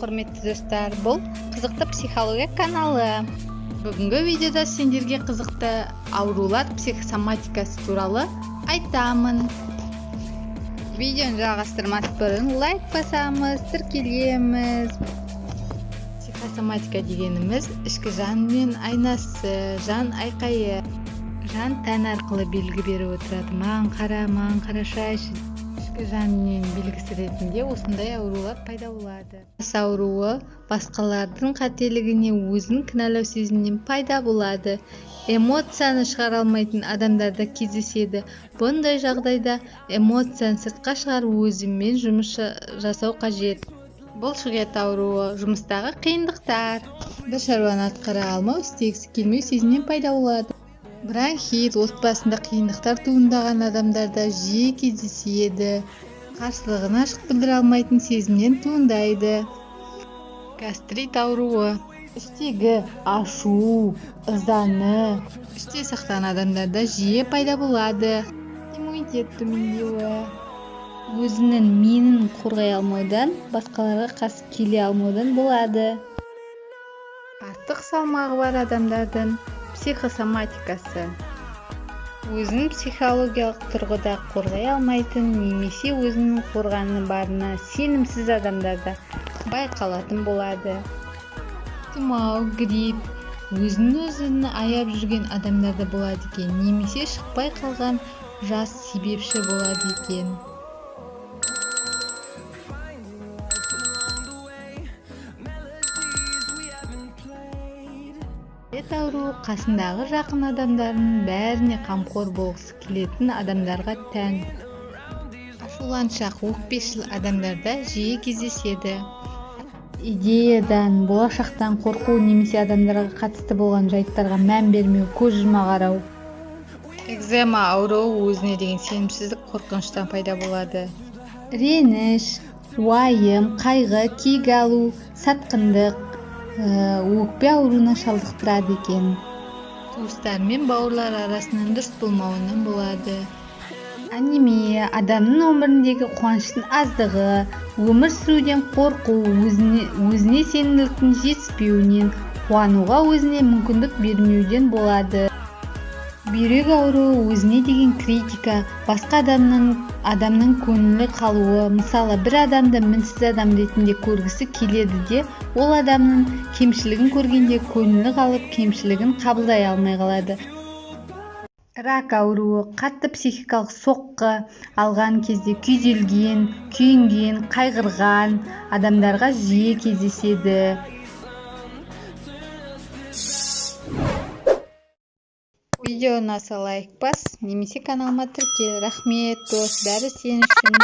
құрметті достар, бұл қызықты психология каналы. Бүгінгі видеода сендерге қызықты аурулар психосоматикасы туралы айтамын. Видеоны жалғастырмас бұрын лайк басамыз, тіркелеміз. Психосоматика дегеніміз ішкі жанмен айнасы, жан айқайы. Жан тән арқылы белгі беріп отырады. Маған қарашайшы. Ішкі жанмен белгісі ретінде осындай аурулар пайда болады. Бас ауруы басқалардың қателігіне өзін кінәлау сезімінен пайда болады. Эмоцияны шығара алмайтын адамдарда кездеседі. Бұндай жағдайда эмоцияны сыртқа шығару өзімен жұмыс жасау қажет. Бұлшықет ауруы жұмыстағы қиындықтар. Бір шаруаны атқара алмау, істегісі келмеу сезімінен пайда болады. Бронхит отбасында қиындықтар туындаған адамдарда жиі кездеседі. Қарсылығын ашық білдіре алмайтын сезімнен туындайды. Гастрит ауруы іштегі ашу, ызаны, іште сақтаған адамдарда жиі пайда болады. Иммунитет төмендеуі өзінің менін қорғай алмаудан, басқаларға қарсы келе алмаудан болады. Артық салмағы бар адамдардың психосоматикасы өзін психологиялық тұрғыда қорғай алмайтын немесе өзінің қорғаны барына сенімсіз адамдарда байқалатын болады. Тұмау, грипп өзін аяп жүрген адамдарда болады екен, немесе шықпай қалған жас себепші болады екен. Ауруы қасындағы жақын адамдардың бәріне қамқор болғысы келетін адамдарға тән. Ашуланшақ, өкпешіл адамдарда жиі кездеседі. Идеядан, болашақтан қорқу немесе адамдарға қатысты болған жайттарға мән бермеу, көз жұма қарау. Экзема ауруы өзіне деген сенімсіздік, қорқыныштан пайда болады. Реніш, уайым, қайғы, кек алу, сатқындық, өкпе ауруына шалдықтырады екен. Туыстар мен бауырлар арасынан дұрыс болмауынан болады. Анемия адамның өміріндегі қуаныштың аздығы, өмір сүруден қорқу, өзіне сенімділіктің жетіспеуінен, қуануға өзіне мүмкіндік бермеуден болады. Бүйрек ауруы өзіне деген критика, басқа адамның көңілі қалуы, мысалы бір адамды мінсіз адам ретінде көргісі келеді де, ол адамның кемшілігін көргенде көңілі қалып, кемшілігін қабылдай алмай қалады. Рак ауруы қатты психикалық соққы алған кезде күйзелген, күйінген, қайғырған адамдарға жиі кездеседі. Видео ұнаса лайк бас, немесе каналыма тіркел. Рахмет дос, бәрі сен үшін.